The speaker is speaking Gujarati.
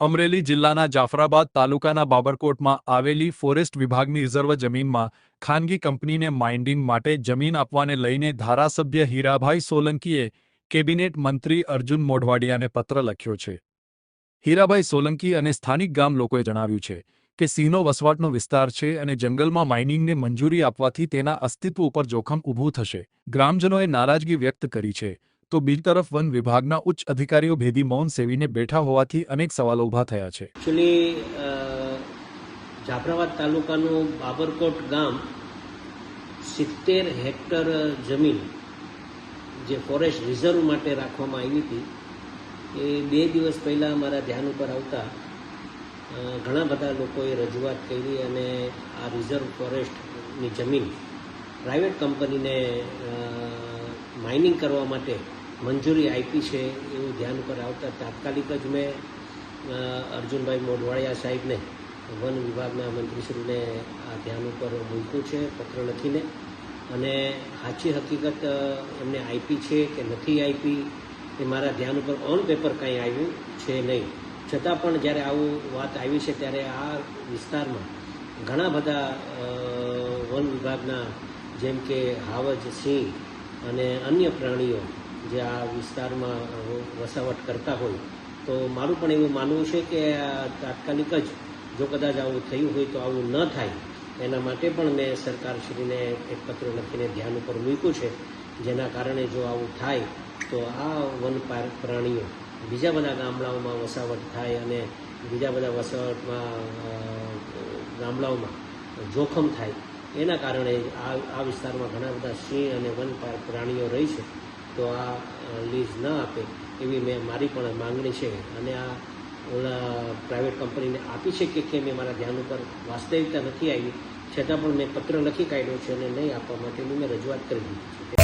અમરેલી જિલ્લાના જાફરાબાદ તાલુકાના બાબરકોટમાં આવેલી ફોરેસ્ટ વિભાગની રિઝર્વ જમીનમાં ખાનગી કંપનીને માઇનિંગ માટે જમીન આપવાને લઈને ધારાસભ્ય હીરાભાઈ સોલંકીએ કેબિનેટ મંત્રી અર્જુન મોઢવાડિયાને પત્ર લખ્યો છે. હીરાભાઈ સોલંકી અને સ્થાનિક ગામ લોકોએ જણાવ્યું છે કે સિંહનો વસવાટનો વિસ્તાર છે અને જંગલમાં માઇનિંગને મંજૂરી આપવાથી તેના અસ્તિત્વ ઉપર જોખમ ઊભું થશે. ગ્રામજનોએ નારાજગી વ્યક્ત કરી છે. તો બીજી તરફ વન વિભાગના ઉચ્ચ અધિકારીઓ ભેદી મૌન સેવીને બેઠા હોવાથી અનેક સવાલો ઊભા થયા છે. એકચ્યુઅલી જાફરાબાદ તાલુકાનું બાબરકોટ ગામ 70 હેક્ટર જમીન જે ફોરેસ્ટ રિઝર્વ માટે રાખવામાં આવી હતી એ 2 દિવસ પહેલાં મારા ધ્યાન ઉપર આવતા ઘણા બધા લોકોએ રજૂઆત કરી અને આ રિઝર્વ ફોરેસ્ટની જમીન પ્રાઇવેટ કંપનીને માઇનિંગ કરવા માટે મંજૂરી આપી છે એવું ધ્યાન ઉપર આવતા તાત્કાલિક જ મેં અર્જુનભાઈ મોઢવાડિયા સાહેબને વન વિભાગના મંત્રીશ્રીને આ ધ્યાન ઉપર મૂક્યું છે પત્ર લખીને, અને સાચી હકીકત એમને આપી છે કે નથી આપી એ મારા ધ્યાન ઉપર ઓન પેપર કાંઈ આવ્યું છે નહીં. છતાં પણ જ્યારે આવું વાત આવી છે ત્યારે આ વિસ્તારમાં ઘણા બધા વન વિભાગના જેમ કે હાવજ, સિંહ અને અન્ય પ્રાણીઓ જે આ વિસ્તારમાં વસાવટ કરતા હોય, તો મારું પણ એવું માનવું છે કે તાત્કાલિક જ જો કદાચ આવું થયું હોય તો આવું ન થાય એના માટે પણ મેં સરકારશ્રીને એક પત્ર લખીને ધ્યાન ઉપર મૂક્યું છે, જેના કારણે જો આવું થાય તો આ વન પ્રાણીઓ બીજા બધા ગામડાઓમાં વસાવટ થાય અને બીજા બધા ગામડાઓમાં જોખમ થાય. એના કારણે આ વિસ્તારમાં ઘણા બધા સિંહ અને વન પ્રાણીઓ રહી છે, તો આ લીઝ ન આપે એવી મારી પણ માંગણી છે. અને આ પ્રાઇવેટ કંપનીને આપી છે કે કેમ એ મારા ધ્યાન ઉપર વાસ્તવિકતા નથી આવી, છતાં પણ મેં પત્ર લખી કાઢ્યો છે અને નહીં આપવા માટેની મેં રજૂઆત કરી દીધી છે.